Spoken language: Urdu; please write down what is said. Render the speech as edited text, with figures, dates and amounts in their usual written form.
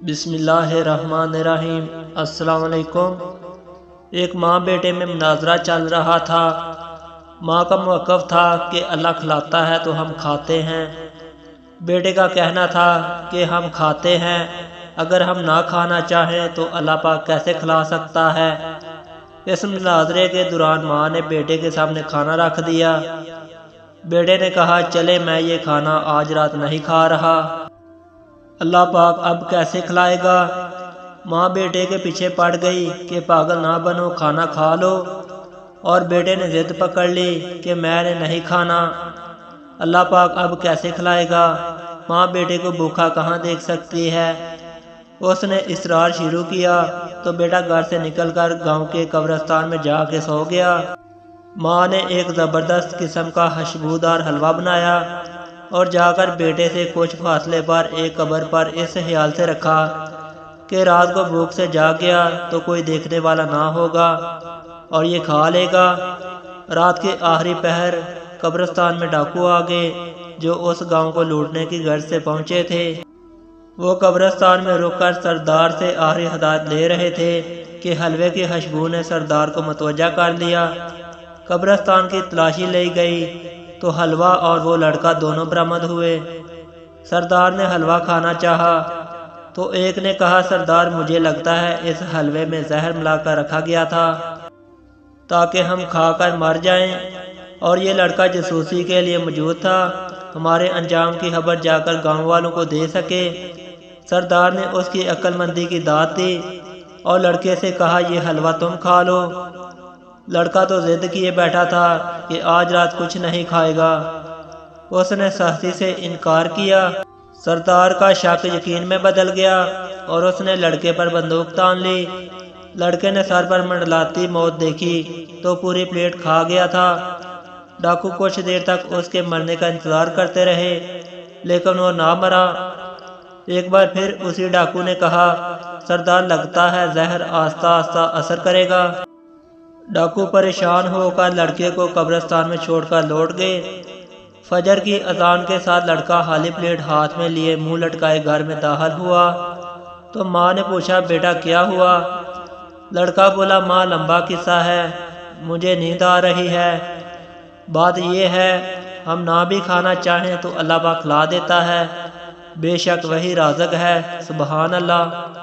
بسم اللہ الرحمن الرحیم۔ السلام علیکم۔ ایک ماں بیٹے میں مناظرہ چل رہا تھا۔ ماں کا موقف تھا کہ اللہ کھلاتا ہے تو ہم کھاتے ہیں۔ بیٹے کا کہنا تھا کہ ہم کھاتے ہیں، اگر ہم نہ کھانا چاہیں تو اللہ پاک کیسے کھلا سکتا ہے۔ اس مناظرے کے دوران ماں نے بیٹے کے سامنے کھانا رکھ دیا۔ بیٹے نے کہا چلے میں یہ کھانا آج رات نہیں کھا رہا، اللہ پاک اب کیسے کھلائے گا۔ ماں بیٹے کے پیچھے پڑ گئی کہ پاگل نہ بنو، کھانا کھا لو، اور بیٹے نے ضد پکڑ لی کہ میں نے نہیں کھانا، اللہ پاک اب کیسے کھلائے گا۔ ماں بیٹے کو بھوکا کہاں دیکھ سکتی ہے۔ اس نے اصرار شروع کیا تو بیٹا گھر سے نکل کر گاؤں کے قبرستان میں جا کے سو گیا۔ ماں نے ایک زبردست قسم کا خوشبودار حلوہ بنایا اور جا کر بیٹے سے کچھ فاصلے پر ایک قبر پر اس خیال سے رکھا کہ رات کو بھوک سے جاگ گیا تو کوئی دیکھنے والا نہ ہوگا اور یہ کھا لے گا۔ رات کے آخری پہر قبرستان میں ڈاکو آ گئے جو اس گاؤں کو لوٹنے کی غرض سے پہنچے تھے۔ وہ قبرستان میں رک کر سردار سے آخری ہدایت لے رہے تھے کہ حلوے کی خوشبو نے سردار کو متوجہ کر لیا۔ قبرستان کی تلاشی لی گئی تو حلوہ اور وہ لڑکا دونوں برآمد ہوئے۔ سردار نے حلوہ کھانا چاہا تو ایک نے کہا سردار مجھے لگتا ہے اس حلوے میں زہر ملا کر رکھا گیا تھا تاکہ ہم کھا کر مر جائیں، اور یہ لڑکا جاسوسی کے لیے موجود تھا، ہمارے انجام کی خبر جا کر گاؤں والوں کو دے سکے۔ سردار نے اس کی عقل مندی کی داد دی اور لڑکے سے کہا یہ حلوہ تم کھا لو۔ لڑکا تو ضد کیے بیٹھا تھا کہ آج رات کچھ نہیں کھائے گا، اس نے سختی سے انکار کیا۔ سردار کا شک یقین میں بدل گیا اور اس نے لڑکے پر بندوق تان لی۔ لڑکے نے سر پر منڈلاتی موت دیکھی تو پوری پلیٹ کھا گیا تھا۔ ڈاکو کچھ دیر تک اس کے مرنے کا انتظار کرتے رہے لیکن وہ نہ مرا۔ ایک بار پھر اسی ڈاکو نے کہا سردار لگتا ہے زہر آہستہ آہستہ اثر کرے گا۔ ڈاکو پریشان ہو کر لڑکے کو قبرستان میں چھوڑ کر لوٹ گئے۔ فجر کی اذان کے ساتھ لڑکا خالی پلیٹ ہاتھ میں لیے منہ لٹکائے گھر میں داخل ہوا تو ماں نے پوچھا بیٹا کیا ہوا؟ لڑکا بولا ماں لمبا قصہ ہے، مجھے نیند آ رہی ہے۔ بات یہ ہے ہم نہ بھی کھانا چاہیں تو اللہ پاک کھلا دیتا ہے، بے شک وہی رازق ہے، سبحان اللہ۔